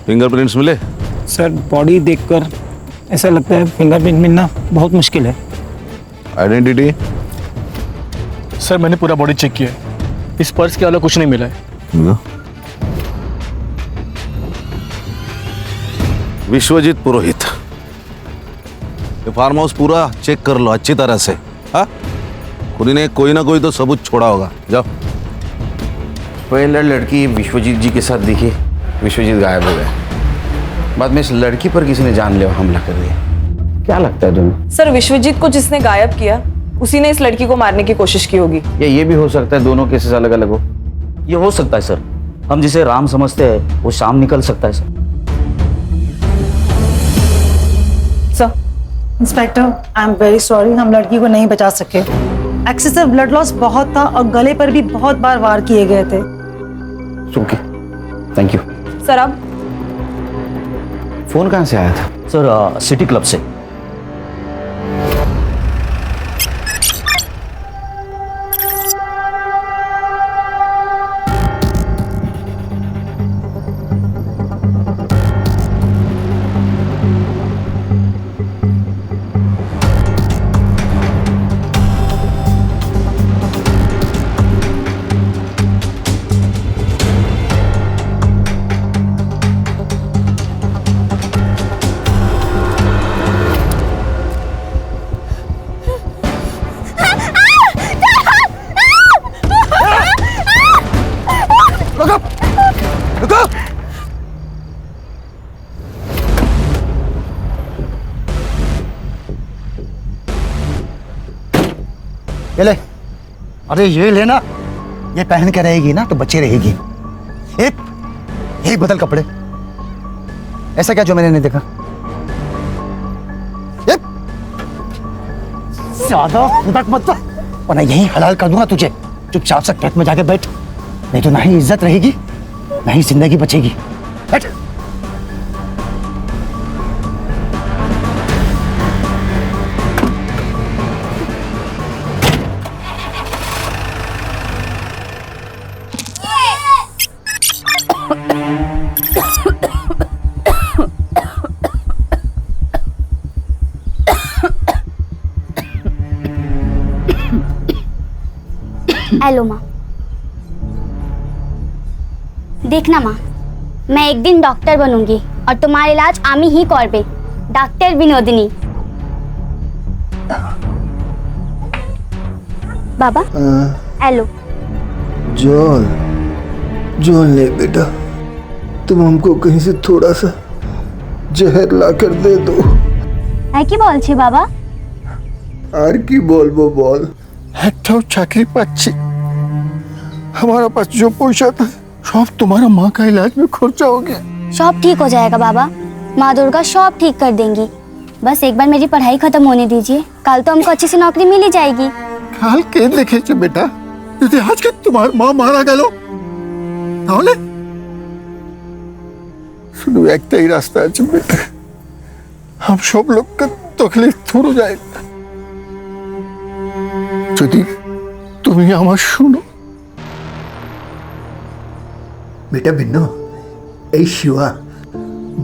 Fingerprints मिले? Sir body देखकर ऐसा लगता है फिंगरप्रिंट मिलना बहुत मुश्किल है। आइडेंटिटी? सर मैंने पूरा बॉडी चेक किया है, इस पर्स के अलावा कुछ नहीं मिला है। विश्वजीत पुरोहित। ये फार्म हाउस पूरा चेक कर लो अच्छी तरह से। हाँ, खुदी ने कोई ना कोई तो सबूत छोड़ा होगा। जाओ। पहले लड़की विश्वजीत जी के साथ दिखी, विश्वजीत गायब हो गए। बाद में इस लड़की पर किसी ने जानलेवा हमला कर दिया। क्या लगता है तुम्हें? सर विश्वजीत को जिसने गायब किया उसी ने इस लड़की को मारने की कोशिश की होगी। या ये भी हो सकता है दोनों केसेस अलग अलग हो। ये हो सकता है सर, हम जिसे राम समझते हैं वो शाम निकल सकता है sir. Sir inspector, I am very sorry, हम लड़की को नहीं बचा सके। एक्सेसिव ब्लड लॉस बहुत था और गले पर भी बहुत बार वार किए गए थे। Okay, thank you. सर अब फोन कहाँ से आया था? सर सिटी क्लब से। ये ले। अरे ये लेना, ये पहन के रहेगी ना तो बच्चे रहेगी। एक बदल कपड़े। ऐसा क्या जो मैंने नहीं देखा? ज्यादा फुदक मत जा, वरना यही हलाल कर दूंगा तुझे। चुपचाप से ट्रक में जाके बैठ, नहीं तो ना ही इज्जत रहेगी ना ही जिंदगी बचेगी। बैठ। हेलो माँ। देखना माँ, मैं एक दिन डॉक्टर बनूंगी और तुम्हारा इलाज आमी ही करबे, डॉक्टर विनोदिनी। बाबा हेलो। जॉन ले बेटा, तुम हमको कहीं से थोड़ा सा जहर ला कर दे दो। है কি বলছে বাবা? আর কি বলবো বল, একটাও চাকরি পাচ্ছি। हमारा पास जो पैसा था सब तुम्हारा माँ का इलाज में खर्चा हो गया। सब ठीक हो जाएगा बाबा, माँ दुर्गा सब ठीक कर देंगी। बस एक बार मेरी पढ़ाई खत्म होने दीजिए, कल तो हमको अच्छी सी नौकरी मिल ही जाएगी। काल के देखे बेटा, यदि आज के तुम्हारा माँ मारा गलो তাহলে শুধু একটাই রাস্তা আছে বেটা, हम सब लोग का तकलीफ दूर हो जाएगा যদি তুমি আমার শুনো। बेटा बिन्नो, ए शिवा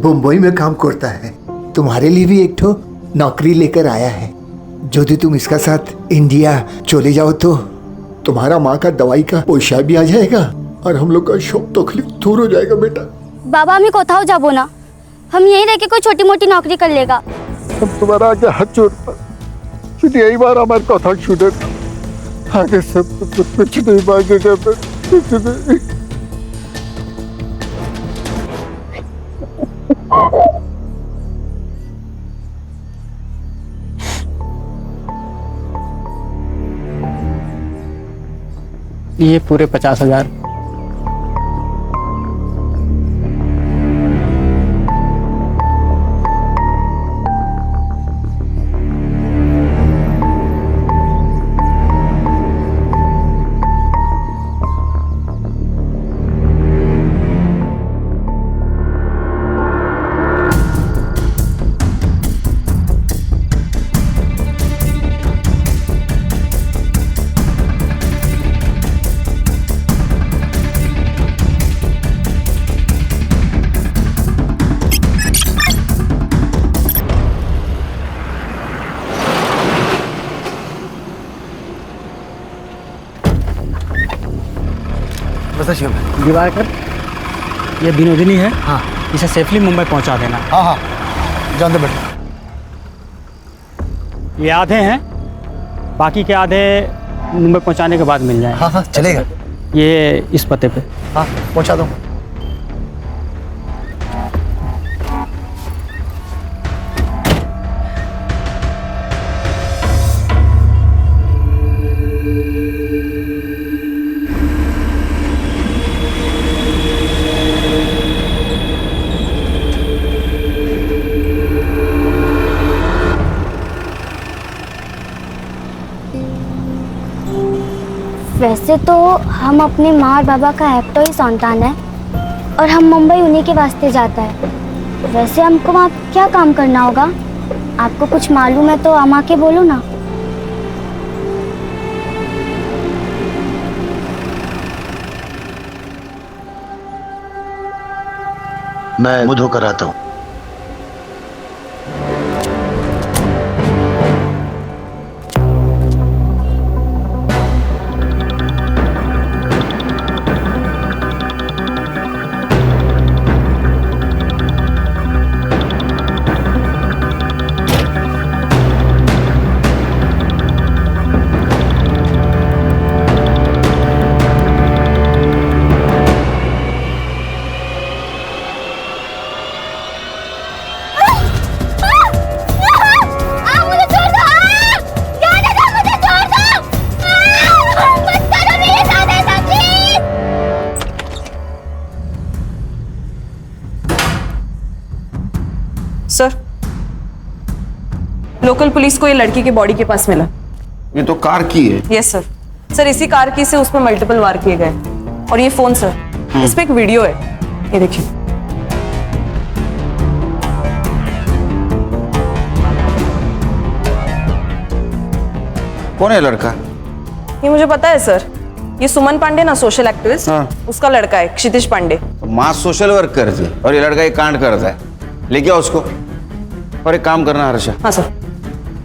मुंबई में काम करता है, तुम्हारे लिए भी एक ठो नौकरी लेकर आया है। यदि तुम इसका साथ इंडिया चले जाओ तो तुम्हारा माँ का दवाई का पैसा भी आ जाएगा और हम लोग का सब तकलीफ दूर हो जाएगा बेटा। बाबा हमें कोথাও जाबो ना, हम यहीं रह के कोई छोटी मोटी नौकरी कर लेगा। हम तुम्हारा आगे हाथ जोड़ता, यदि यही बार हमारे कथा सुने आगे सब कुछ नहीं मांगेगा कुछ नहीं। ये पूरे 50,000। रास्ता चाहिए हमें। दिवाकर, ये विनोदिनी है। हाँ, इसे सेफली मुंबई पहुंचा देना। हाँ हाँ, जान दे बेटा। ये आधे हैं, बाकी के आधे मुंबई पहुंचाने के बाद मिल जाए। हाँ हाँ, चलेगा। ये इस पते पे। हाँ, पहुंचा दो। वैसे तो हम अपने माँ और बाबा का एकटो ही संतान है और हम मुंबई उन्हीं के वास्ते जाता है। वैसे हमको वहाँ क्या काम करना होगा? आपको कुछ मालूम है तो अम्मा के बोलो ना। मैं मुंह धोकर आता हूँ। सर, लोकल पुलिस को ये लड़की की बॉडी के पास मिला। ये तो कार की है। Yes sir. सर, इसी कार की से उस पर मल्टीपल वार किए गए। और ये फोन सर, इस पे एक वीडियो है, ये देखिए। कौन है लड़का? ये मुझे पता है सर, ये सुमन पांडे ना, सोशल एक्टिविस्ट, उसका लड़का है, क्षितिज पांडे। तो माँ सोशल वर्क करती है और ये लड़का ये कांड करता है। लेके आओ उसको। और एक काम करना हर्षा, हाँ सर।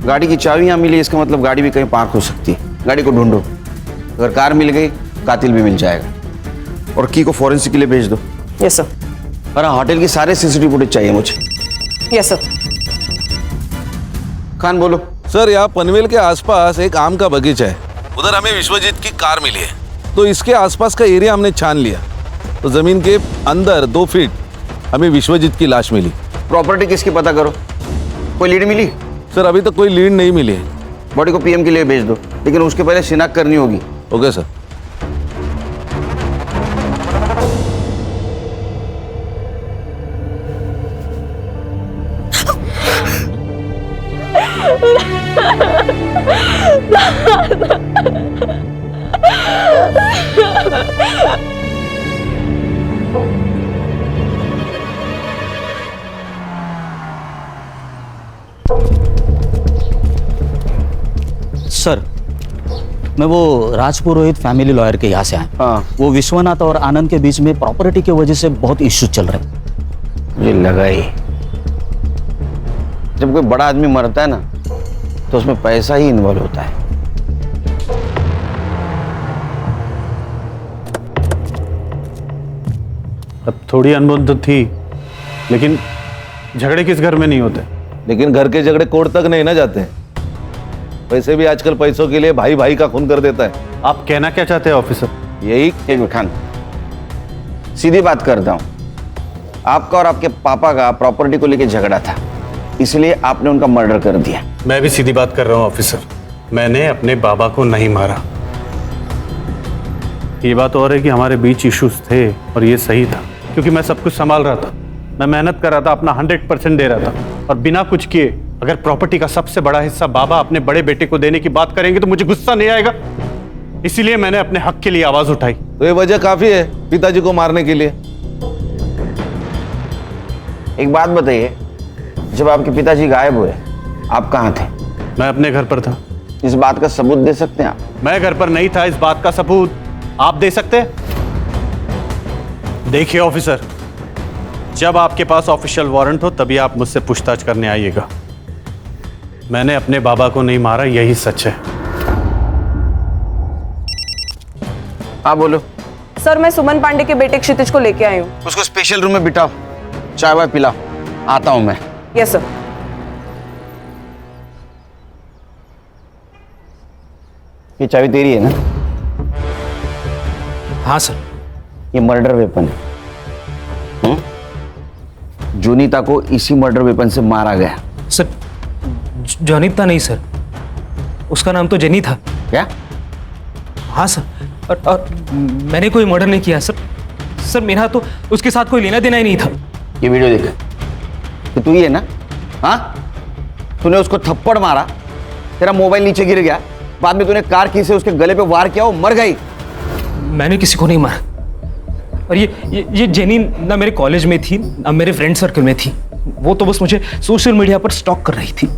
गाड़ी की चाबी यहाँ मिली, इसका मतलब गाड़ी भी कहीं पार्क हो सकती है। गाड़ी को ढूंढो, अगर कार मिल गई कातिल भी मिल जाएगा। और की को फॉरेंसिक के लिए भेज दो। Yes sir. और होटल की सारे सीसीटीवी फुटेज चाहिए मुझे। Yes sir. खान बोलो। सर, यहाँ पनवेल के आसपास एक आम का बगीचा है, उधर हमें विश्वजीत की कार मिली है। तो इसके आसपास का एरिया हमने छान लिया, तो जमीन के अंदर 2 फीट हमें विश्वजीत की लाश मिली। प्रॉपर्टी किसकी पता करो। कोई लीड मिली? सर, अभी तक कोई लीड नहीं मिली है। बॉडी को पीएम के लिए भेज दो, लेकिन उसके पहले शिनाख्त करनी होगी। Okay sir. सर, मैं वो राजपुरोहित फैमिली लॉयर के यहाँ से आया। हाँ। वो विश्वनाथ और आनंद के बीच में प्रॉपर्टी की वजह से बहुत इश्यू चल रहे हैं। मुझे लगा ही, जब कोई बड़ा आदमी मरता है ना तो उसमें पैसा ही इन्वॉल्व होता है। अब थोड़ी अनबन तो थी, लेकिन झगड़े किस घर में नहीं होते। लेकिन घर के झगड़े कोर्ट तक नहीं ना जाते। वैसे भी आजकल पैसों के लिए भाई भाई का खून कर देता है। आप कहना क्या चाहते हैं ऑफिसर? यही। एक मिनट खान, सीधी बात करता हूं। आपका और आपके पापा का प्रॉपर्टी को लेकर झगड़ा था, इसलिए आपने उनका मर्डर कर दिया। मैं भी सीधी बात कर रहा हूं ऑफिसर, मैंने अपने बाबा को नहीं मारा। ये बात और है कि हमारे बीच इश्यूज थे और ये सही था, क्योंकि मैं सब कुछ संभाल रहा था, मैं मेहनत कर रहा था, अपना 100% दे रहा था। और बिना कुछ किए अगर प्रॉपर्टी का सबसे बड़ा हिस्सा बाबा अपने बड़े बेटे को देने की बात करेंगे तो मुझे गुस्सा नहीं आएगा। इसीलिए मैंने अपने हक के लिए आवाज उठाई। तो ये वजह काफी है पिताजी को मारने के लिए। एक बात बताइए, जब आपके पिताजी गायब हुए आप कहाँ थे? मैं अपने घर पर था। इस बात का सबूत दे सकते हैं आप? मैं घर पर नहीं था, इस बात का सबूत आप दे सकते हैं? देखिए ऑफिसर, जब आपके पास ऑफिशियल वारंट हो तभी आप मुझसे पूछताछ करने आइएगा। मैंने अपने बाबा को नहीं मारा, यही सच है। हाँ बोलो। सर मैं सुमन पांडे के बेटे क्षितिज को लेके आई हूँ। उसको स्पेशल रूम में बिठाओ, चाय वाय पिलाओ, आता हूं मैं। Yes sir. ये चाबी तेरी है ना? हाँ सर। ये मर्डर वेपन है। जोनीता को इसी मर्डर वेपन से मारा गया। सर जोनीता नहीं सर, उसका नाम तो जेनी था। क्या? हाँ सर, और मैंने कोई मर्डर नहीं किया सर। सर मेरा तो उसके साथ कोई लेना देना ही नहीं था। ये वीडियो देख, तो तू ही है ना? हाँ, तूने उसको थप्पड़ मारा, तेरा मोबाइल नीचे गिर गया, बाद में तूने कार की से उसके गले पे वार किया, वो मर गई। मैंने किसी को नहीं मारा। और ये जेनी ना मेरे कॉलेज में थी ना मेरे फ्रेंड सर्कल में थी। वो तो बस मुझे सोशल मीडिया पर स्टॉक कर रही थी।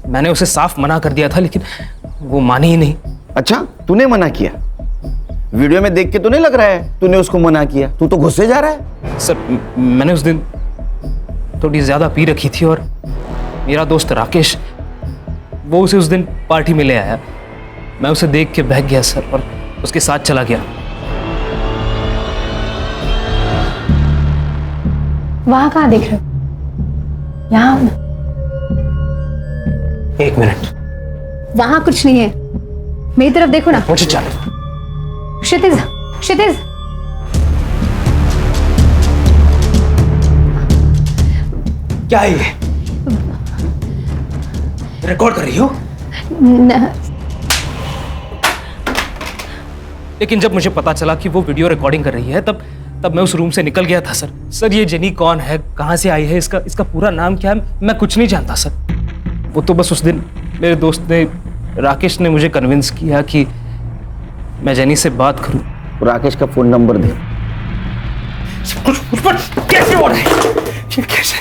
मैंने उसे साफ मना कर दिया था, लेकिन वो मानी ही नहीं। अच्छा, तूने मना किया? वीडियो में देख के तो नहीं लग रहा है तूने उसको मना किया। तू तो गुस्से जा रहा है। सर मैंने उस दिन थोड़ी ज्यादा पी रखी थी और मेरा दोस्त राकेश वो उसे उस दिन पार्टी में ले आया। मैं उसे देख के बहक गया सर और उसके साथ चला गया। वहां कहाँ देख रहे हो? यहाँ। एक मिनट, वहां कुछ नहीं है, मेरी तरफ देखो ना। मुझे चल। क्षितिज, क्षितिज। क्या है ये? रिकॉर्ड कर रही हो? लेकिन जब मुझे पता चला कि वो वीडियो रिकॉर्डिंग कर रही है तब मैं उस रूम से निकल गया था सर। सर ये जेनी कौन है, कहाँ से आई है, इसका पूरा नाम क्या है, मैं कुछ नहीं जानता सर। वो तो बस उस दिन मेरे दोस्त ने राकेश ने मुझे कन्विंस किया कि मैं जेनी से बात करूं। राकेश का फोन नंबर दे। कुछ पर कैसे हो रहा है? ये कैसे?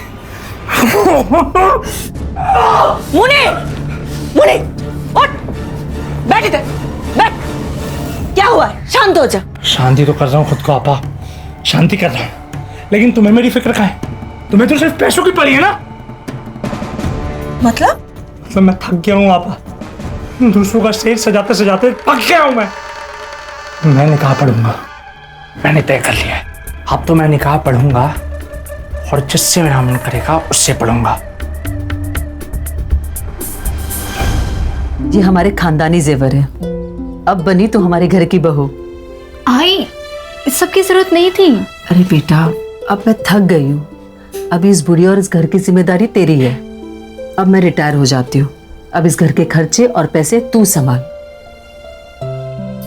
मुने, मुने, उठ, बैठ इधर, बैठ। क्या हुआ है? शांत हो जा। शांति तो कर रहा हूँ खुद को आपा, शांति कर रहा हूँ, लेकिन तुम्हें मेरी फिक्र कहाँ है? तुम्हें तो सिर्फ पैसों की पड़ी है ना? मतलब मैं थक गया हूँ आपा, दूसरों का स्टेज सजाते सजाते थक गया हूँ मैं निकाह पढ़ूंगा, मैंने तय कर लिया है। अब तो मैं निकाह पढ़ूंगा और जिससे मेरा मन करेगा उससे पढ़ूंगा। ये हमारे खानदानी जेवर है। अब बनी तो हमारे घर की बहू। आई, इस सब की जरूरत नहीं थी। अरे बेटा, अब मैं थक गई हूँ। अभी इस बुढ़ी और इस घर की जिम्मेदारी तेरी है। अब मैं रिटायर हो जाती हूँ। अब इस घर के खर्चे और पैसे तू संभाल।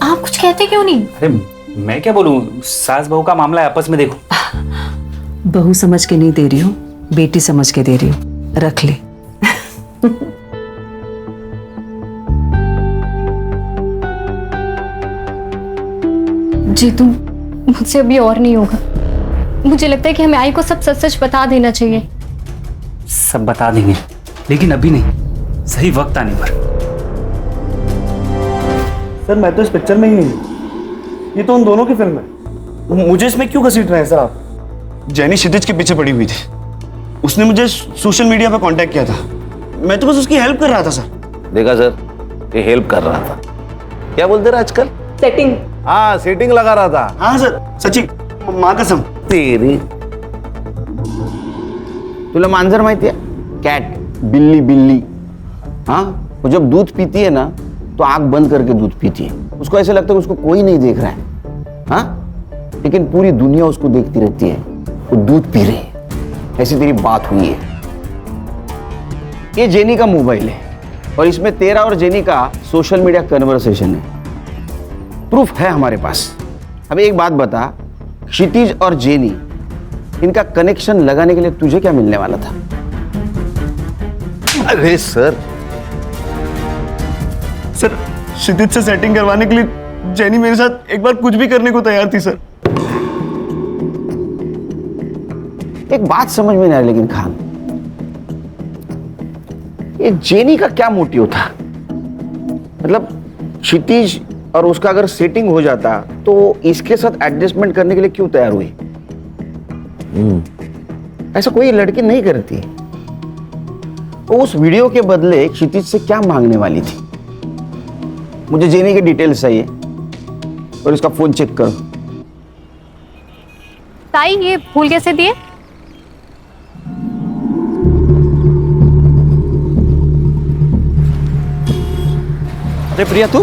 आप कुछ कहते क्यों नहीं? अरे मैं क्या बोलूं, सास बहू का मामला है, आपस में देखो। बहू समझ के नहीं दे रही हूँ, बेटी समझ के दे रही हूँ। रख ले। जी तुम, मुझसे अभी और नहीं होगा। मुझे लगता है कि हमें आई को सब सच सच बता देना चाहिए। सब बता देंगे, लेकिन अभी नहीं, सही वक्त आने पर। सर मैं तो इस पिक्चर में ही नहीं, ये तो उन दोनों की फिल्म है। मुझे इसमें क्यों घसीट रहे हैं सर आप? जेनी क्षितिज के पीछे पड़ी हुई थी। उसने मुझे सोशल मीडिया पर कांटेक्ट किया था, मैं तो बस उसकी हेल्प कर रहा था सर। देखा सर, ये हेल्प कर रहा था। क्या बोलते रहे आजकल? सेटिंग। हाँ, सेटिंग लगा रहा था। हाँ सर, सच्ची माँ कसम। तेरी तुला मांजर माहिती है? कैट, बिल्ली बिल्ली। हाँ, वो जब दूध पीती है ना तो आंख बंद करके दूध पीती है। उसको ऐसे लगता है उसको कोई नहीं देख रहा है। हाँ, लेकिन पूरी दुनिया उसको देखती रहती है, वो दूध पी रही है। ऐसी तेरी बात हुई है। ये जेनी का मोबाइल है और इसमें तेरा और जेनी का सोशल मीडिया कन्वर्सेशन है। प्रूफ है हमारे पास। अब एक बात बता, क्षितिज और जेनी, इनका कनेक्शन लगाने के लिए तुझे क्या मिलने वाला था? अरे सर क्षितिज से सेटिंग करवाने के लिए जेनी मेरे साथ एक बार कुछ भी करने को तैयार थी सर। एक बात समझ में नहीं आ रही लेकिन खान, ये जेनी का क्या मोटिव था? मतलब क्षितिज और उसका अगर सेटिंग हो जाता तो इसके साथ एडजस्टमेंट करने के लिए क्यों तैयार हुई? ऐसा कोई लड़की नहीं करती। वो उस वीडियो के बदले क्षितिज से क्या मांगने वाली थी? मुझे जेनी के डिटेल्स चाहिए और इसका फोन चेक करो। ताई ये फूल कैसे दिए? अरे प्रिया, तू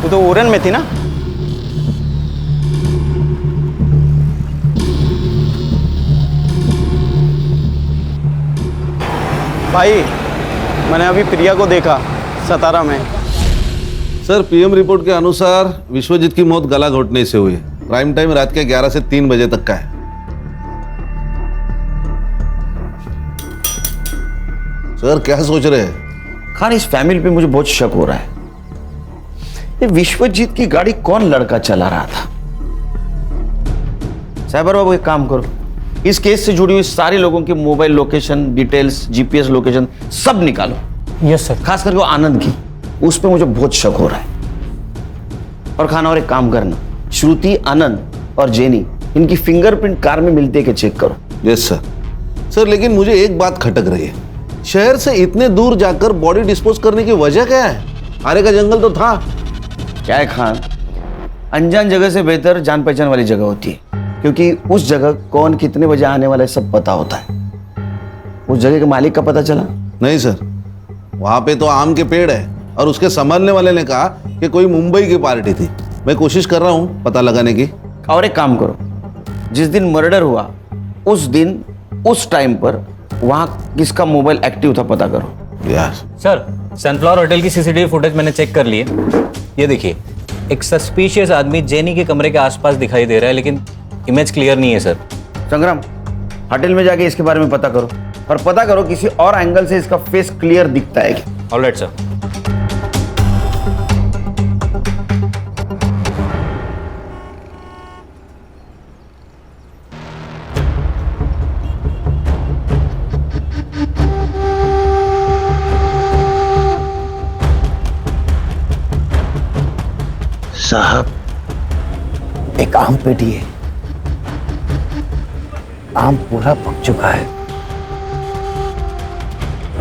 तो ओरन में थी ना? भाई, मैंने अभी प्रिया को देखा सतारा में। सर, पीएम रिपोर्ट के अनुसार विश्वजीत की मौत गला घोटने से हुई है। प्राइम टाइम रात के 11 से 3 बजे तक का है। सर, क्या सोच रहे हैं? खान, इस फैमिली पे मुझे बहुत शक हो रहा है। ये विश्वजीत की गाड़ी कौन लड़का चला रहा था? साइबर बाबू, एक काम करो, इस केस से जुड़ी हुई सारे लोगों की mobile location details, GPS location सब निकालो। Yes sir. खास करके वो आनंद की, उस पे मुझे बहुत शक हो रहा है। और खाना, और एक काम करना, श्रुति, आनंद और जेनी, इनकी फिंगरप्रिंट कार में मिलते के चेक करो। Yes sir. सर, लेकिन मुझे एक बात खटक रही है। शहर से इतने दूर जाकर बॉडी डिस्पोज करने की वजह क्या है? आरे का जंगल तो था। क्या है खान, अनजान जगह से बेहतर जान पहचान वाली जगह होती है, क्योंकि उस जगह कौन कितने बजे आने वाला है सब पता होता है। उस जगह के मालिक का पता चला? नहीं सर, वहां पे तो आम के पेड़ है और उसके संभालने वाले ने कहा कि कोई मुंबई की पार्टी थी। मैं कोशिश कर रहा हूँ पता लगाने की। और एक काम करो, जिस दिन मर्डर हुआ उस दिन उस टाइम पर वहां किसका मोबाइल एक्टिव था पता करो। यार सर, सनफ्लावर होटल की सीसीटीवी फुटेज मैंने चेक कर ली है। ये देखिए, एक सस्पिशियस आदमी जेनी के कमरे के आसपास दिखाई दे रहा है, लेकिन इमेज क्लियर नहीं है सर। संग्राम, होटल में जाके इसके बारे में पता करो, और पता करो किसी और एंगल से इसका फेस क्लियर दिखता है क्या। Alright sir. साहब, एक आम पेटी है, आम पूरा पक चुका है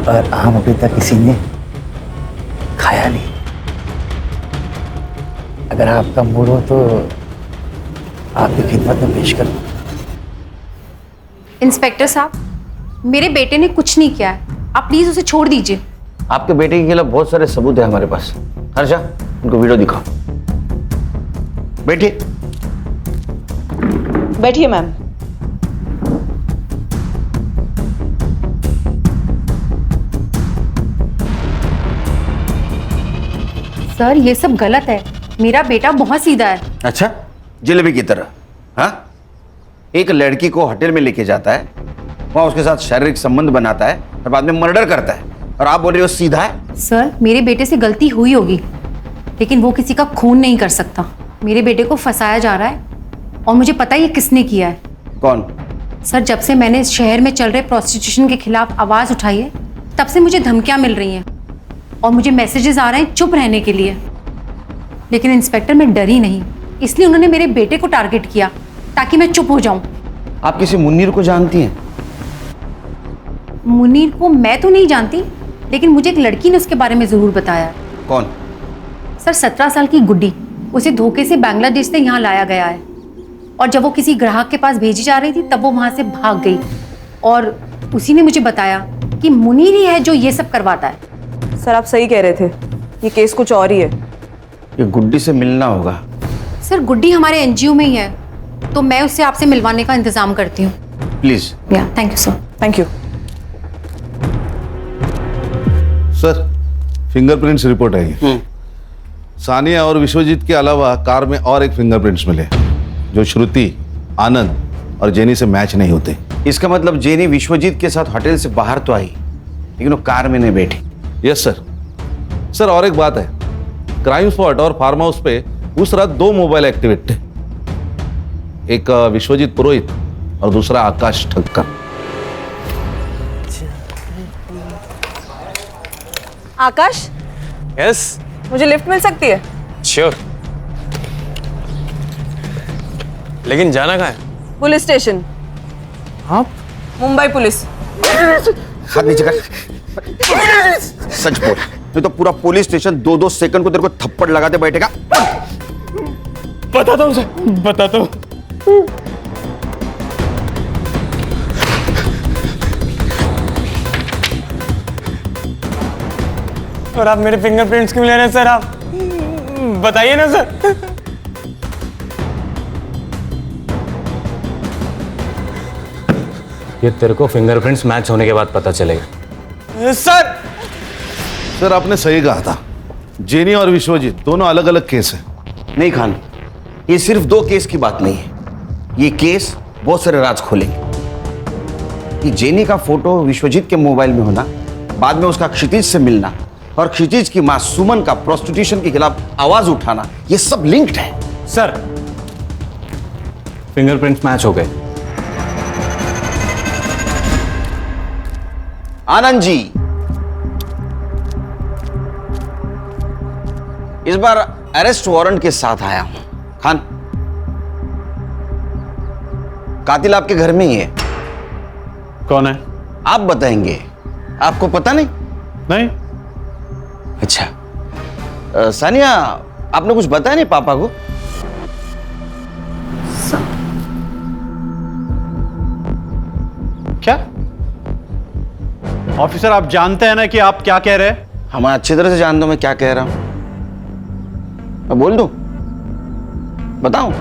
और आम अभी तक किसी ने खाया नहीं। अगर आपका मूड हो तो आपकी खिदमत में पेश करूं। इंस्पेक्टर साहब, मेरे बेटे ने कुछ नहीं किया है, आप प्लीज उसे छोड़ दीजिए। आपके बेटे के खिलाफ बहुत सारे सबूत है हमारे पास। हर्षा, उनको वीडियो दिखाओ। बैठिए। बैठिए मैम। सर, ये सब गलत है। मेरा बेटा बहुत सीधा है। अच्छा, जलेबी की तरह? हाँ, एक लड़की को होटल में लेके जाता है, वहां उसके साथ शारीरिक संबंध बनाता है और बाद में मर्डर करता है, और आप बोल रहे हो सीधा है? सर, मेरे बेटे से गलती हुई होगी, लेकिन वो किसी का खून नहीं कर सकता। मेरे बेटे को फंसाया जा रहा है और मुझे पता है ये किसने किया है। कौन? सर, जब से मैंने इस शहर में चल रहे प्रोस्टिट्यूशन के खिलाफ आवाज़ उठाई है, तब से मुझे धमकियां मिल रही हैं और मुझे मैसेजेस आ रहे हैं चुप रहने के लिए। लेकिन इंस्पेक्टर, मैं डरी नहीं, इसलिए उन्होंने मेरे बेटे को टारगेट किया ताकि मैं चुप हो जाऊं। आप किसी मुन्नीर को जानती हैं? मुनीर को मैं तो नहीं जानती, लेकिन मुझे एक लड़की ने उसके बारे में ज़रूर बताया। कौन? सर, 17 साल की गुड्डी। उसे धोखे से बांग्लादेश से यहाँ लाया गया है, और जब वो किसी ग्राहक के पास भेजी जा रही थी तब वो वहाँ से भाग गई, और उसी ने मुझे बताया कि मुनीर ही है जो ये सब करवाता है। सर, आप सही कह रहे थे, ये केस कुछ और ही है। ये गुड्डी से मिलना होगा। सर, गुड्डी हमारे एनजीओ में ही है, तो मैं उससे आपसे मिलवाने का इंतजाम करती हूँ। प्लीज। या, thank you sir. Thank you. Sir, fingerprints report आई है। सानिया और विश्वजीत के अलावा कार में और एक फिंगरप्रिंट्स मिले जो श्रुति, आनंद और जेनी से मैच नहीं होते। इसका मतलब जेनी विश्वजीत के साथ होटल से बाहर तो आई, लेकिन वो कार में नहीं बैठी। Yes sir. सर, और एक बात है, क्राइम स्पॉट और फार्म हाउस पे उस रात 2 मोबाइल एक्टिवेट थे, एक विश्वजीत पुरोहित और दूसरा आकाश ठक्कर। आकाश, यस, मुझे लिफ्ट मिल सकती है? श्योर। लेकिन जाना कहाँ है? Police station. आप? मुंबई पुलिस। हाथ नीचे कर। सच बोल, नहीं तो पूरा पुलिस स्टेशन 2-2 सेकंड को तेरे को थप्पड़ लगाते बैठेगा। बताता हूँ सर, बताता हूँ। और आप मेरे फिंगरप्रिंट्स क्यों ले रहे हैं सर? आप बताइए ना सर। ये तेरे को फिंगरप्रिंट्स मैच होने के बाद पता चलेगा। सर आपने सही कहा था, जेनी और विश्वजीत दोनों अलग अलग केस हैं। नहीं खान, ये सिर्फ 2 केस की बात नहीं है, ये केस बहुत सारे राज खोलेंगे। कि जेनी का फोटो विश्वजीत के मोबाइल में होना, बाद में उसका क्षितिज से मिलना और क्षितिज की मां सुमन का प्रोस्टिट्यूशन के खिलाफ आवाज उठाना, ये सब लिंक्ड है। सर फिंगरप्रिंट्स मैच हो गए। आनंद जी, इस बार अरेस्ट वारंट के साथ आया हूं। खान, कातिल आपके घर में ही है। कौन है? आप बताएंगे, आपको पता नहीं? नहीं। अच्छा सानिया, आपने कुछ बताया नहीं पापा को? क्या ऑफिसर, आप जानते हैं ना कि आप क्या कह रहे हैं? हम अच्छी तरह से जानता हूं मैं क्या कह रहा हूं। मैं बोल दूं? बताऊं?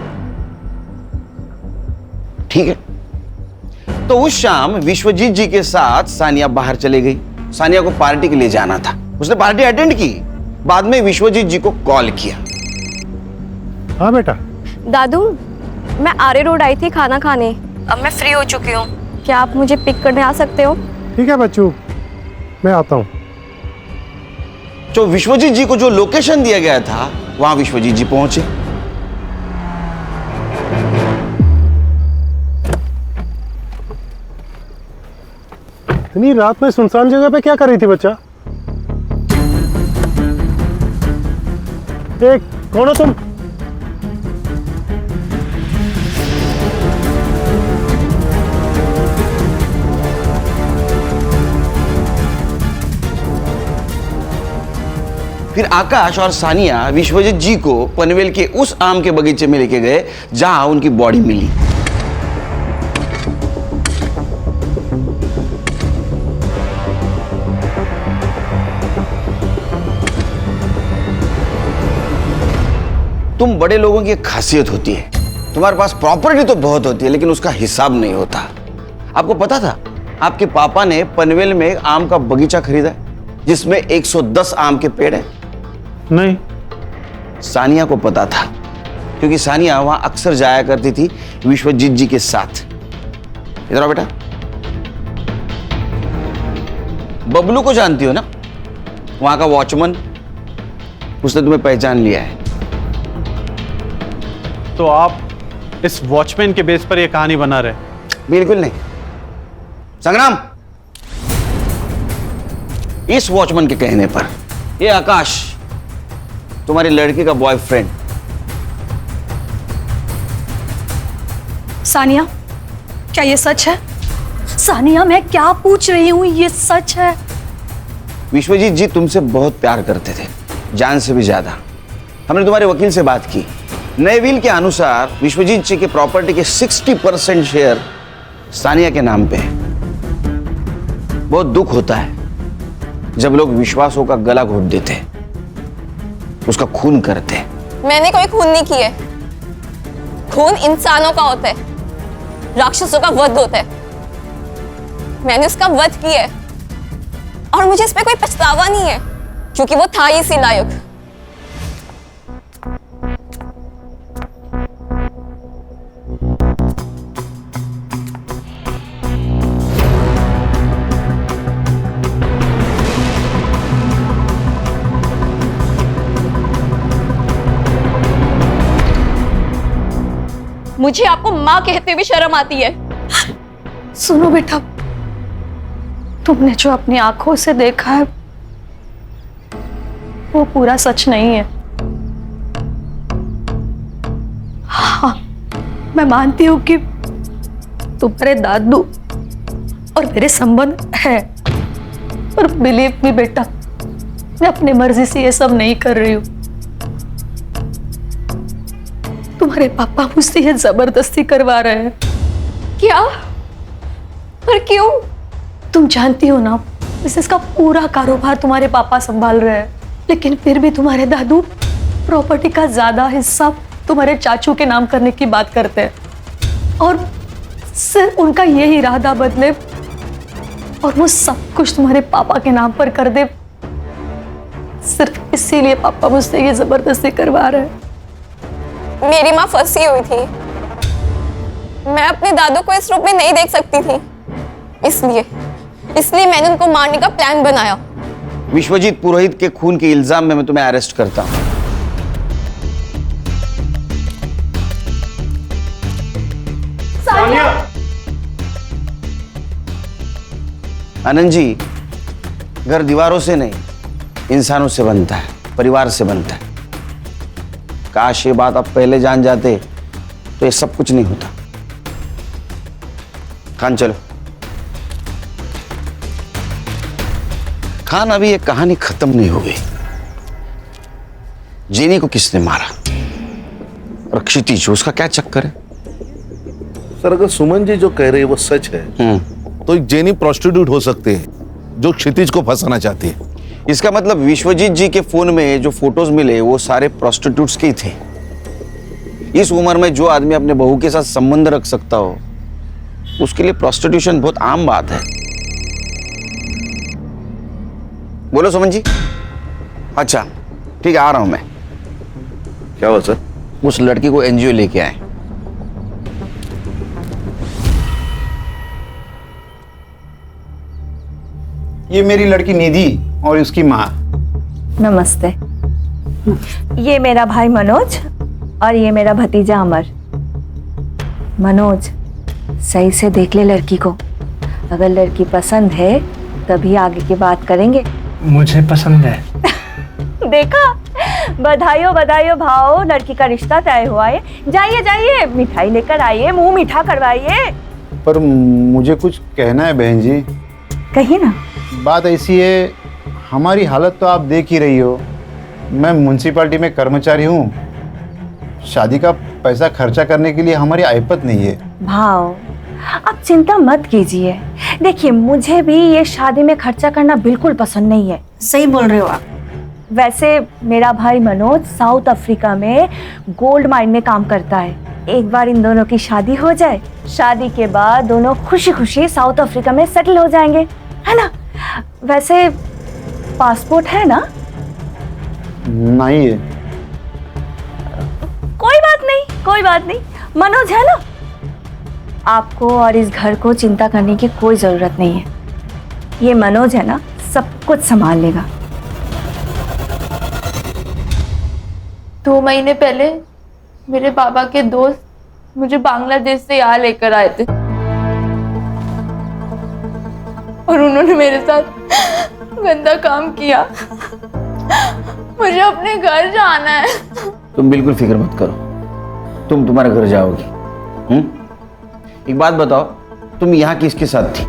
ठीक है। तो उस शाम विश्वजीत जी के साथ सानिया बाहर चली गई। सानिया को पार्टी के लिए जाना था, उसने पार्टी अटेंड की। बाद में विश्वजीत जी को कॉल किया। हाँ बेटा। दादू, मैं आर्य रोड आई थी खाना खाने, अब मैं फ्री हो चुकी हूँ, क्या आप मुझे पिक करने आ सकते हो? ठीक है बच्चू, मैं आता हूँ। तो विश्वजीत जी को जो लोकेशन दिया गया था, वहां विश्वजीत जी पहुंचे। इतनी रात में सुनसान जगह पे क्या कर रही थी बच्चा? एक कौन हो तुम? फिर आकाश और सानिया विश्वजीत जी को पनवेल के उस आम के बगीचे में लेके गए जहां उनकी बॉडी मिली। तुम बड़े लोगों की एक खासियत होती है, तुम्हारे पास प्रॉपर्टी तो बहुत होती है लेकिन उसका हिसाब नहीं होता। आपको पता था आपके पापा ने पनवेल में एक आम का बगीचा खरीदा जिसमें 110 आम के पेड़ हैं? नहीं। सानिया को पता था क्योंकि सानिया वहां अक्सर जाया करती थी विश्वजीत जी के साथ। इधर आओ बेटा। बबलू को जानती हो ना, वहां का वॉचमैन, उसने तुम्हें पहचान लिया है। तो आप इस वॉचमैन के बेस पर यह कहानी बना रहे? बिल्कुल नहीं संग्राम, इस वॉचमैन के कहने पर ये आकाश तुम्हारी लड़की का बॉयफ्रेंड। सानिया, क्या ये सच है? सानिया, मैं क्या पूछ रही हूँ, ये सच है? विश्वजीत जी तुमसे बहुत प्यार करते थे, जान से भी ज्यादा। हमने तुम्हारे वकील से बात की, नए विल के अनुसार विश्वजीत जी के प्रॉपर्टी के 60% शेयर सानिया के नाम पे है। बहुत दुख होता है जब लोग विश्वासों का गला घोट देते, उसका खून करते। मैंने कोई खून नहीं किए। खून इंसानों का होता है, राक्षसों का वध होता है। मैंने उसका वध किया है और मुझे इस पे कोई पछतावा नहीं है क्योंकि वो था ही इसी लायक। मुझे आपको मां कहते हुए शर्म आती है। सुनो बेटा, तुमने जो अपनी आंखों से देखा है वो पूरा सच नहीं है। हाँ, मैं मानती हूं कि तुम्हारे दादू और मेरे संबंध है, पर बिलीव मी बेटा, मैं अपनी मर्जी से ये सब नहीं कर रही हूं। तुम्हारे पापा मुझसे ये जबरदस्ती करवा रहे हैं। क्या? पर क्यों? तुम जानती हो ना, बिजनेस का पूरा कारोबार तुम्हारे पापा संभाल रहे हैं, लेकिन फिर भी तुम्हारे दादू प्रॉपर्टी का ज्यादा हिस्सा तुम्हारे चाचू के नाम करने की बात करते हैं और सिर्फ उनका यही इरादा बदले और वो सब कुछ तुम्हारे पापा के नाम पर कर दे, सिर्फ इसीलिए पापा मुझसे ये जबरदस्ती करवा रहे हैं। मेरी माँ फंसी हुई थी, मैं अपने दादू को इस रूप में नहीं देख सकती थी, इसलिए मैंने उनको मारने का प्लान बनाया। विश्वजीत पुरोहित के खून के इल्जाम में मैं तुम्हें अरेस्ट करता हूं। आनंद जी, घर दीवारों से नहीं इंसानों से बनता है, परिवार से बनता है। काश ये बात आप पहले जान जाते तो ये सब कुछ नहीं होता। खान चलो। खान, अभी ये कहानी खत्म नहीं हुई। जेनी को किसने मारा और क्षितिज, उसका क्या चक्कर है? सर, अगर सुमन जी जो कह रहे हैं वो सच है तो एक जेनी प्रोस्टिट्यूट हो सकते हैं जो क्षितिज को फंसाना चाहती है। इसका मतलब विश्वजीत जी के फोन में जो फोटोज मिले वो सारे प्रोस्टिट्यूट्स के ही थे। इस उम्र में जो आदमी अपने बहू के साथ संबंध रख सकता हो उसके लिए प्रोस्टिट्यूशन बहुत आम बात है। बोलो सुमन जी। अच्छा ठीक है, आ रहा हूं मैं। क्या हुआ सर? उस लड़की को एनजीओ लेके आए। ये मेरी लड़की निधि और उसकी माँ। नमस्ते। ये मेरा भाई मनोज और ये मेरा भतीजा अमर। मनोज, सही से देख ले लड़की को, अगर लड़की पसंद है तभी आगे की बात करेंगे। मुझे पसंद है। देखा, बधाइयों बधाइयों भाव, लड़की का रिश्ता तय हुआ है। जाइए जाइए, मिठाई लेकर आइए, मुंह मीठा करवाइए। पर मुझे कुछ कहना है बहन जी। कहिए ना। बात ऐसी है, हमारी हालत तो आप देख ही रही हो। मैं म्युनिसिपैलिटी में कर्मचारी हूँ, शादी का पैसा खर्चा करने के लिए हमारी आयपत नहीं है। भाव, आप चिंता मत कीजिए। देखिए, मुझे भी ये शादी में खर्चा करना बिल्कुल पसंद नहीं है। सही बोल रहे हो आप। वैसे मेरा भाई मनोज साउथ अफ्रीका में गोल्ड माइन में काम करता है। एक बार इन दोनों की शादी हो जाए, शादी के बाद दोनों खुशी खुशी साउथ अफ्रीका में सेटल हो जाएंगे, है ना? वैसे पासपोर्ट है ना? नहीं है। कोई बात नहीं, कोई बात नहीं। मनोज है ना? आपको और इस घर को चिंता करने की कोई जरूरत नहीं है। ये मनोज है ना, सब कुछ संभाल लेगा। 2 महीने पहले मेरे बाबा के दोस्त मुझे बांग्लादेश से यहाँ लेकर आए थे और उन्होंने मेरे साथ गंदा काम किया। मुझे अपने घर जाना है। तुम बिल्कुल फिक्र मत करो, तुम तुम्हारे घर जाओगी। एक बात बताओ, तुम यहाँ किसके साथ थी?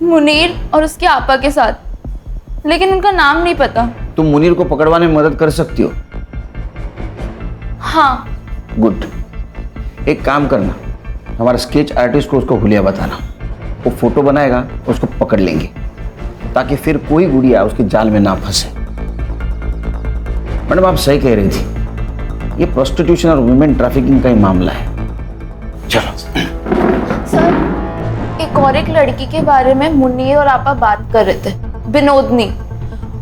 मुनीर और उसके आपा के साथ, लेकिन उनका नाम नहीं पता। तुम मुनीर को पकड़वाने में मदद कर सकती हो? हाँ। गुड। एक काम करना, हमारा स्केच आर्टिस्ट को उसको हुलिया बताना, वो फोटो बनाएगा, उसको पकड़ लेंगे ताकि फिर कोई गुड़िया उसके जाल में ना फंसे। मैडम, आप सही कह रही थी, ये प्रोस्टिट्यूशन और वुमेन ट्रैफिकिंग का ही मामला है। चलो। सर, एक और एक लड़की के बारे में मुन्नी और आपा बात कर रहे थे, विनोदनी,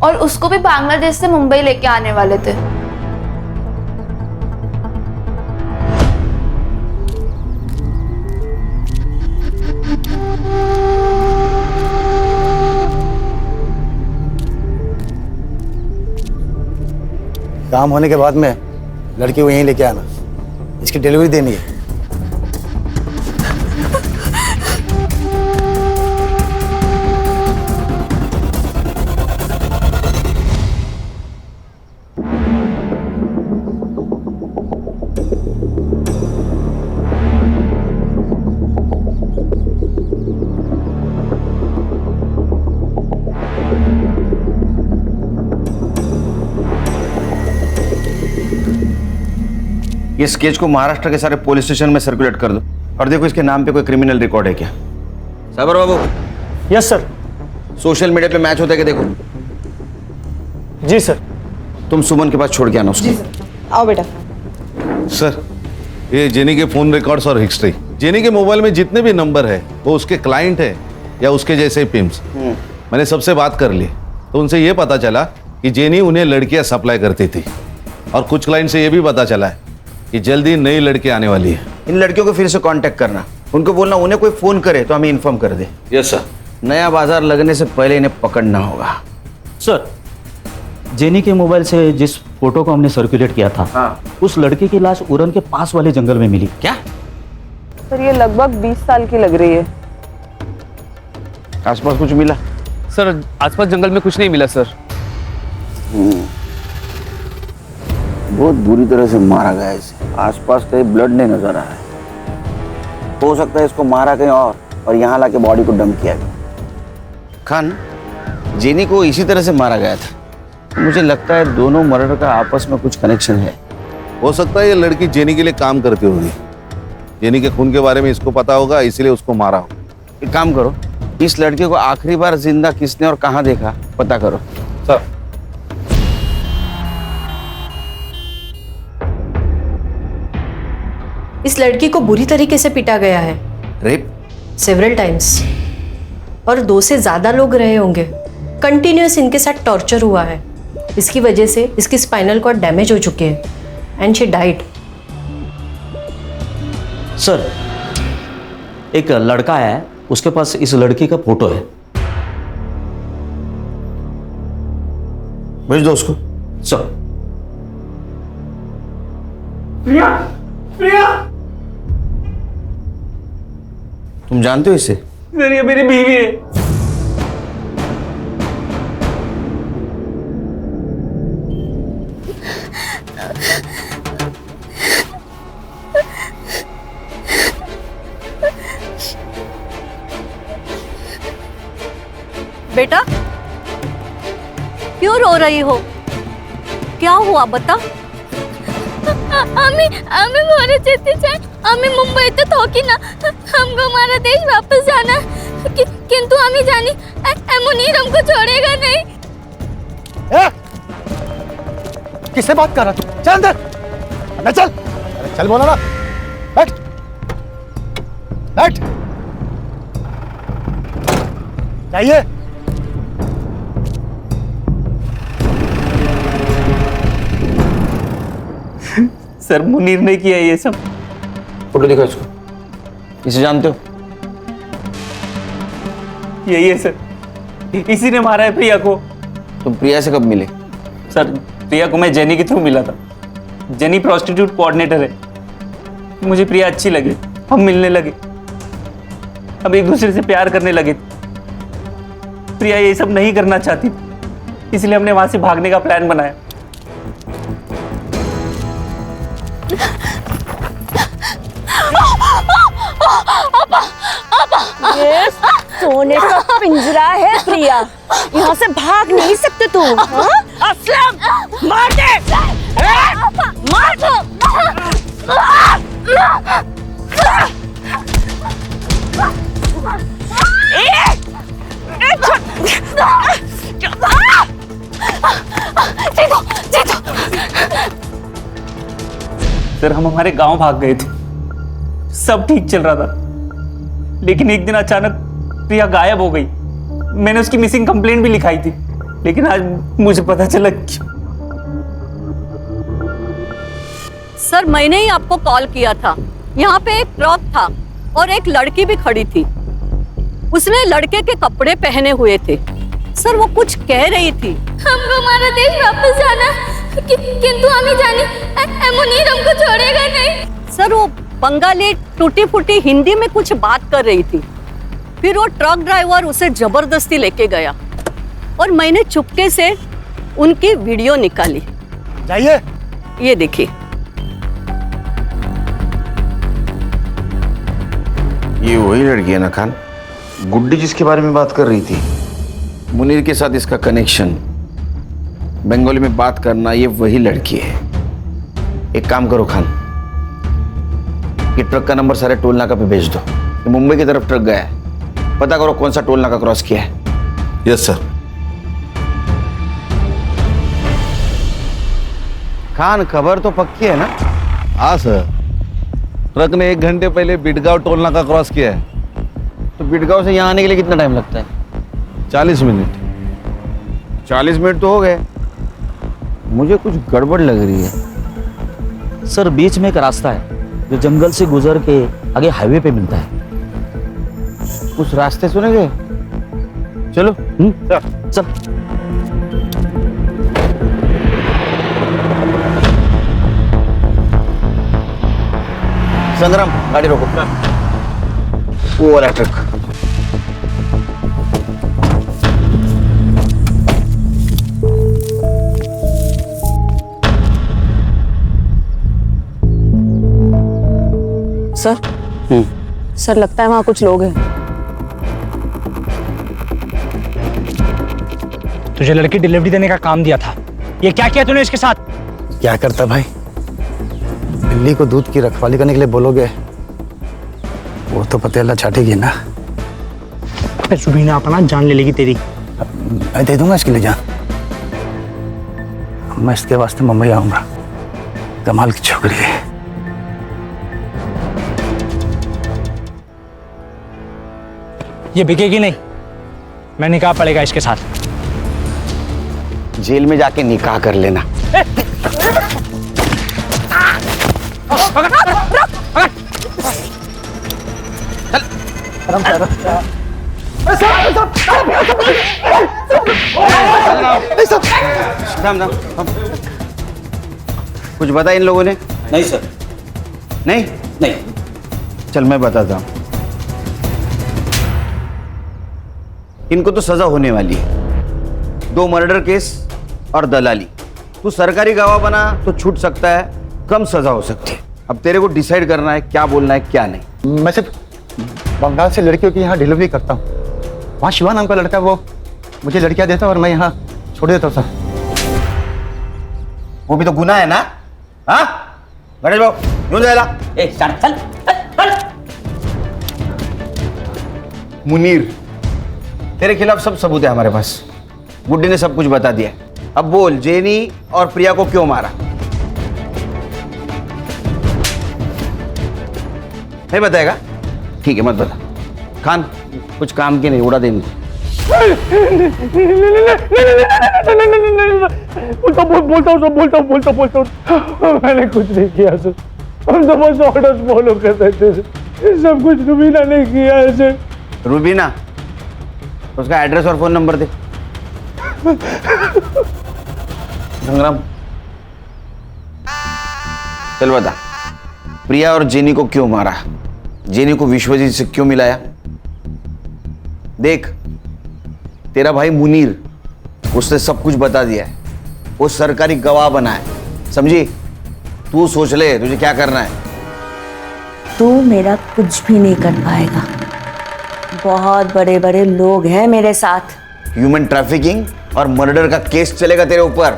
और उसको भी बांग्लादेश से मुंबई लेके आने वाले थे। काम होने के बाद में लड़की को यहीं लेके आना, इसकी डिलीवरी देनी है। ये स्केच को महाराष्ट्र के सारे पुलिस स्टेशन में सर्कुलेट कर दो और देखो इसके नाम पे कोई क्रिमिनल रिकॉर्ड है क्या। साबर बाबू। Yes sir. सोशल मीडिया पे मैच होता है कि देखो। जी सर। तुम सुमन के पास छोड़ के आना उसको। आओ बेटा। सर, ये जेनी के फोन रिकॉर्ड्स और हिस्ट्री, जेनी के मोबाइल में जितने भी नंबर है वो उसके क्लाइंट है या उसके जैसे पिम्स। मैंने सबसे बात कर ली तो उनसे ये पता चला कि जेनी उन्हें लड़कियां सप्लाई करती थी, और कुछ क्लाइंट से ये भी पता चला है कि जल्दी नई लड़की आने वाली है। इन लड़कियों को फिर से कांटेक्ट करना, उनको बोलना उन्हें कोई फोन करे तो हमें इन्फॉर्म कर दे। Yes sir. नया बाजार लगने से पहले इन्हें पकड़ना होगा। सर, जेनी के मोबाइल से जिस फोटो को हमने सर्कुलेट किया था, उस लड़की की लाश उरन के पास वाले जंगल में मिली। क्या? सर ये लगभग 20 साल की लग रही है। आसपास कुछ मिला? सर, आसपास जंगल में कुछ नहीं मिला सर। बहुत बुरी तरह से मारा गया इसे। आसपास कहीं ब्लड नहीं नजर आ रहा है। हो सकता है इसको मारा कहीं और यहाँ लाके बॉडी को डंप किया गया। खान, जेनी को इसी तरह से मारा गया था। मुझे लगता है दोनों मर्डर का आपस में कुछ कनेक्शन है। हो सकता है ये लड़की जेनी के लिए काम करती होगी, जेनी के खून के बारे में इसको पता होगा, इसलिए उसको मारा हो। एक काम करो, इस लड़के को आखिरी बार जिंदा किसने और कहाँ देखा पता करो। सर। इस लड़की को बुरी तरीके से पीटा गया है। रेप? Several times. और 2 से ज्यादा लोग रहे होंगे। कंटिन्यूअस इनके साथ टॉर्चर हुआ है। इसकी वजह से इसकी स्पाइनल कॉर्ड डैमेज हो चुके हैं एंड शी डाइड। सर, एक लड़का है, उसके पास इस लड़की का फोटो है। भेज दो उसको। सर। प्रिया, प्रिया। तुम जानते हो इसे? सर ये मेरी बीवी है। बेटा, क्यों रो रही हो? क्या हुआ बता? आम्ही मोरे चेती छे। आम्ही मुंबईत थोकी ना। हमको हमारा देश वापस जाना है। किंतु आम्ही जानी मुनीर हमको छोड़ेगा नहीं। किससे बात कर रहा तू? चल अंदर। अंदर चल। अरे चल बोला ना। बैठ। बैठ। जाइए। सर, मुनीर ने किया ये सब। फोटो दिखाओ इसको। इसे जानते हो? यही है सर, इसी ने मारा है प्रिया को। तुम प्रिया से कब मिले? सर, प्रिया को मैं जेनी के थ्रू मिला था। जेनी प्रोस्टिट्यूट कोऑर्डिनेटर है। मुझे प्रिया अच्छी लगी, हम मिलने लगे, हम एक दूसरे से प्यार करने लगे। प्रिया ये सब नहीं करना चाहती, इसलिए हमने वहां से भागने का प्लान बनाया। ये सोने का पिंजरा है प्रिया, यहाँ से भाग नहीं सकते तुम। असलम, मार दे। मार दो। सर, हम हमारे गांव भाग गए थे, सब ठीक चल रहा था, लेकिन एक दिन अचानक प्रिया गायब हो गई। मैंने उसकी मिसिंग कंप्लेंट भी लिखाई थी, लेकिन आज मुझे पता चला कि सर, मैंने ही आपको कॉल किया था। यहाँ पे एक ट्रक था और एक लड़की भी खड़ी थी। उसने लड़के के कपड़े पहने हुए थे। सर, वो कुछ कह रही थी। हमको हमारा देश वापस जाना है। किंतु हमें जानी मुनीर हमको छोड़ेगा नहीं। सर, वो बंगाली टूटी फूटी हिंदी में कुछ बात कर रही थी। फिर वो ट्रक ड्राइवर उसे जबरदस्ती लेके गया और मैंने चुपके से उनकी वीडियो निकाली। जाइए। ये देखिए। ये वही लड़की है ना खान, गुड्डी जिसके बारे में बात कर रही थी? मुनीर के साथ इसका कनेक्शन, बंगाली में बात करना, ये वही लड़की है। एक काम करो खान, ये ट्रक का नंबर सारे टोल नाका पे भेज दो। ये मुंबई की तरफ ट्रक गया है, पता करो कौन सा टोल नाका क्रॉस किया है। Yes sir. खान, खबर तो पक्की है ना? हाँ सर, ट्रक ने 1 घंटे पहले बिडगांव टोल नाका क्रॉस किया है। तो बिडगांव से यहाँ आने के लिए कितना टाइम लगता है? 40 मिनट। 40 मिनट तो हो गए। मुझे कुछ गड़बड़ लग रही है। सर बीच में एक रास्ता है जो जंगल से गुजर के आगे हाईवे पे मिलता है। उस रास्ते सुने गए? चलो। चल। संग्राम, गाड़ी रोको। वो वाला ट्रक। सर सर लगता है वहां कुछ लोग हैं। तुझे लड़की डिलीवरी देने का काम दिया था, ये क्या किया तूने इसके साथ? क्या करता भाई, बिल्ली को दूध की रखवाली करने के लिए बोलोगे, वो तो पतेला चाटेगी ना। सुबीना अपना जान ले लेगी तेरी। मैं दे दूंगा इसके लिए जान। मैं इसके वास्ते मुंबई आऊंगा। कमाल की छोकरी है। ये बिकेगी नहीं, मैं निकाह पड़ेगा इसके साथ। जेल में जाके निकाह कर लेना। कुछ बताया इन लोगों ने? नहीं सर। नहीं? नहीं। चल मैं बताता हूं। इनको तो सजा होने वाली है। 2 मर्डर केस और दलाली। तू सरकारी गवाह बना तो छूट सकता है, कम सजा हो सकती है। अब तेरे को डिसाइड करना है क्या बोलना है क्या नहीं। मैं सिर्फ बंगाल से लड़कियों की यहाँ डिलीवरी करता हूँ। वहाँ शिवा नाम का लड़का, वो मुझे लड़कियाँ देता और मैं यहाँ छोड़ देता हूँ सर। वो भी तो गुनाह है ना? हाँ गणेश बाबू, यूं जाएगा। चल। मुनीर, तेरे खिलाफ सब सबूत है हमारे पास। गुड्डी ने सब कुछ बता दिया। अब बोल, जेनी और प्रिया को क्यों मारा? नहीं बताएगा? ठीक है, मत बता। खान, कुछ काम की नहीं, उड़ा देंगे। बोलता हूँ। मैंने कुछ नहीं किया सर, हम तो बस ऑर्डर्स फॉलो कर रहे थे। सब कुछ रुबीना ने किया है सर। रुबीना? उसका एड्रेस और फोन नंबर दे। संग्राम, चल बता, प्रिया और जेनी को क्यों मारा? जेनी को विश्वजीत से क्यों मिलाया? देख, तेरा भाई मुनीर, उसने सब कुछ बता दिया है। वो सरकारी गवाह बना है, समझी? तू सोच ले तुझे क्या करना है। तू मेरा कुछ भी नहीं कर पाएगा। बहुत बड़े बड़े लोग हैं मेरे साथ। ह्यूमन ट्रैफिकिंग और मर्डर का केस चलेगा तेरे ऊपर।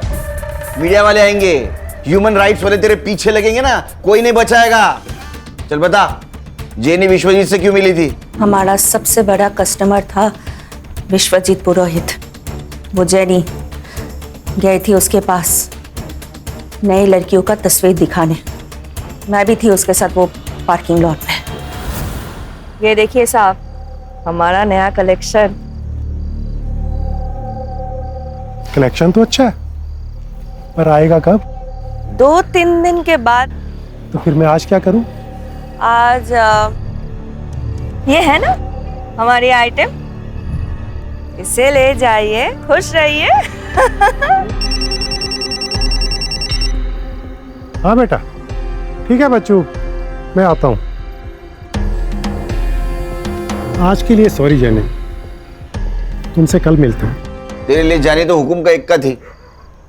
मीडिया वाले आएंगे, ह्यूमन राइट्स वाले तेरे पीछे लगेंगे ना, कोई नहीं बचाएगा। चल बता, जेनी विश्वजीत से क्यों मिली थी? हमारा सबसे बड़ा कस्टमर था विश्वजीत पुरोहित। वो जेनी गई थी उसके पास नई लड़कियों का तस्वीर दिखाने। मैं भी थी उसके साथ वो पार्किंग लॉट में। ये देखिए साहब, हमारा नया कलेक्शन। कलेक्शन तो अच्छा है, पर आएगा कब? 2-3 दिन के बाद। तो फिर मैं आज क्या करूं? आज ये है ना हमारी आइटम, इसे ले जाइए, खुश रहिए। हाँ बेटा, ठीक है बच्चों, मैं आता हूँ। आज के लिए सॉरी जेनी, तुमसे कल मिलते हैं। तेरे लिए जानी तो हुकुम का इक्का थी,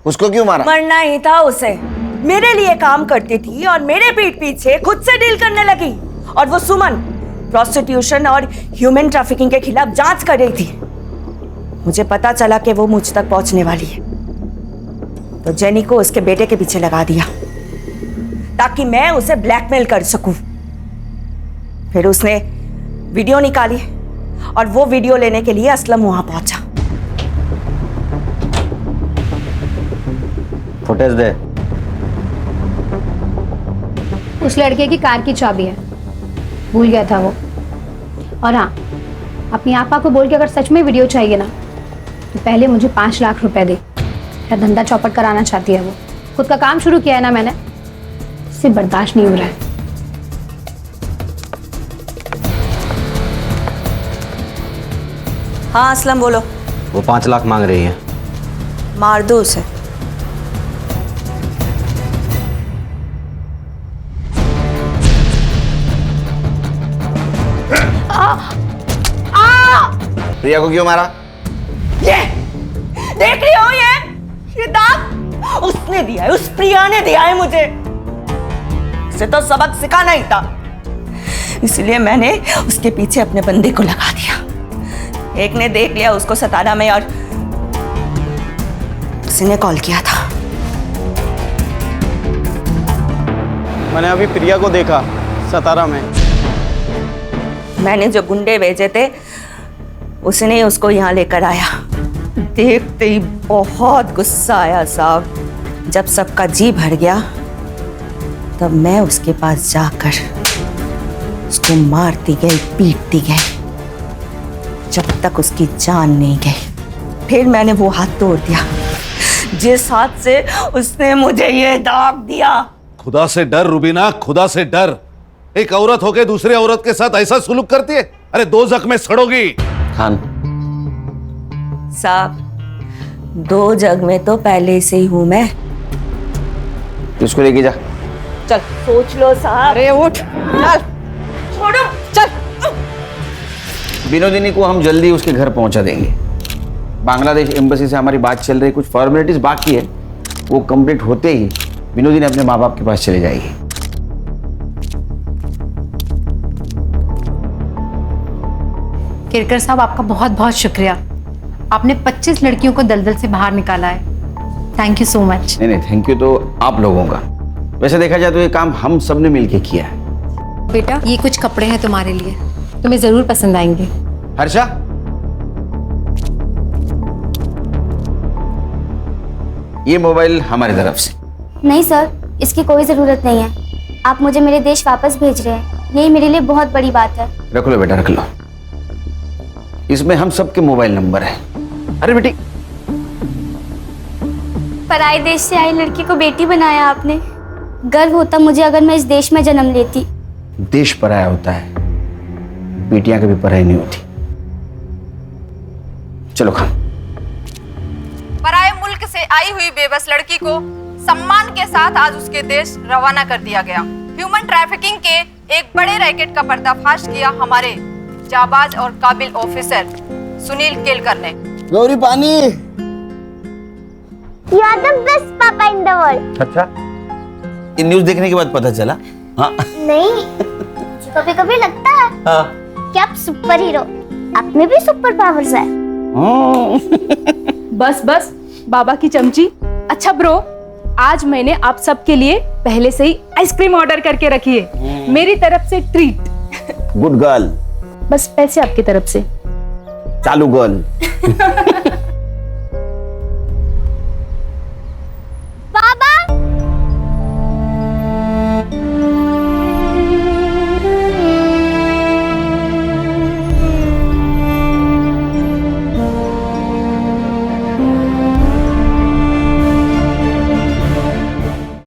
उसको क्यों मारा? मरना ही था उसे। मेरे लिए काम करती थी और मेरे पीठ पीछे खुद से डील करने लगी। और वो सुमन प्रोस्टिट्यूशन और ह्यूमन ट्रैफिकिंग के खिलाफ जांच कर रही थी। मुझे पता चला कि वो मुझ तक पहुंचने वाली है, तो जेनी को उसके बेटे के पीछे लगा दिया ताकि मैं उसे ब्लैकमेल कर सकूं। फिर उसने वीडियो निकाली और वो वीडियो लेने के लिए असलम वहां पहुंचा। फुटेज दे। उस लड़के की कार की चाबी है, भूल गया था वो। और हाँ, अपनी आपा को बोल के अगर सच में वीडियो चाहिए ना तो पहले मुझे 5 लाख रुपए दे। मेरा धंधा चौपट कराना चाहती है वो। खुद का काम शुरू किया है ना मैंने, इससे बर्दाश्त नहीं हो रहा है। हाँ असलम बोलो। वो 5 लाख मांग रही है। मार दो उसे। प्रिया को क्यों मारा? ये देख रही हो, ये दाग उसने दिया है, उस प्रिया ने दिया है मुझे। उसे तो सबक सिखाना ही था, इसलिए मैंने उसके पीछे अपने बंदे को लगा दिया। एक ने देख लिया उसको सतारा में और उसने कॉल किया था। मैंने अभी प्रिया को देखा सतारा में। मैंने जो गुंडे भेजे थे उसने उसको यहाँ लेकर आया। देखते ही बहुत गुस्सा आया साहब। जब सबका जी भर गया तब मैं उसके पास जाकर उसको मारती गई, पीटती गई जब तक उसकी जान नहीं गई। फिर मैंने वो हाथ तोड़ दिया जिस हाथ से उसने मुझे ये दाग दिया। खुदा से डर रुबीना, खुदा से डर। एक औरत होके दूसरी औरत के साथ ऐसा सुलूक करती है? अरे दोज़ख में सड़ोगी। खान साहब, 2 जग में तो पहले से ही हूं मैं। इसको लेके जा। चल सोच लो साहब। अरे उठ, चल छोड़ो, चल। विनोदिनी को हम जल्दी उसके घर पहुंचा देंगे। बांग्लादेश एम्बेसी से हमारी बात चल रही, कुछ फॉर्मेलिटीज बाकी है, वो कंप्लीट होते ही विनोदिनी अपने माँ बाप के पास चले जाएगी। केरकर साहब, आपका बहुत बहुत शुक्रिया। आपने 25 लड़कियों को दलदल से बाहर निकाला है। Thank you so much. नहीं, थैंक यू तो आप लोगों का। वैसे देखा जाए तो ये काम हम सब ने मिलके किया है। बेटा, ये कुछ कपड़े हैं तुम्हारे लिए, तुम्हें जरूर पसंद आएंगे। हर्षा, ये मोबाइल हमारी तरफ से। नहीं सर, इसकी कोई ज़रूरत नहीं है। आप मुझे मेरे देश वापस भेज रहे हैं, यही मेरे लिए बहुत बड़ी बात है। रख लो बेटा, रख लो। इसमें हम सबके मोबाइल नंबर है। अरे बेटी, पराए देश से आई लड़की को बेटी बनाया आपने। गर्व होता मुझे अगर मैं इस देश में जन्म लेती। देश पराया होता है, बेटियां कभी पराई नहीं होती। चलो खान। पराए मुल्क से आई हुई बेबस लड़की को सम्मान के साथ आज उसके देश रवाना कर दिया गया। ह्यूमन ट्रैफिकिंग के एक बड़े रैकेट का पर्दाफाश किया हमारे जाबाज और काबिल ऑफिसर सुनील केलकर ने। गौरी पानी। You are the best papa in the world. अच्छा, ये न्यूज़ देखने के बाद पता चला? हाँ। नहीं, मुझे कभी-कभी लगता है हाँ। कि आप सुपर हीरो, आप में भी सुपर पावर्स है। बस बस बाबा की चमची। अच्छा ब्रो, आज मैंने आप सबके लिए पहले से ही आइसक्रीम ऑर्डर करके रखी है, मेरी तरफ से ट्रीट। Good girl. बस पैसे आपकी तरफ से। चालू गर्ल।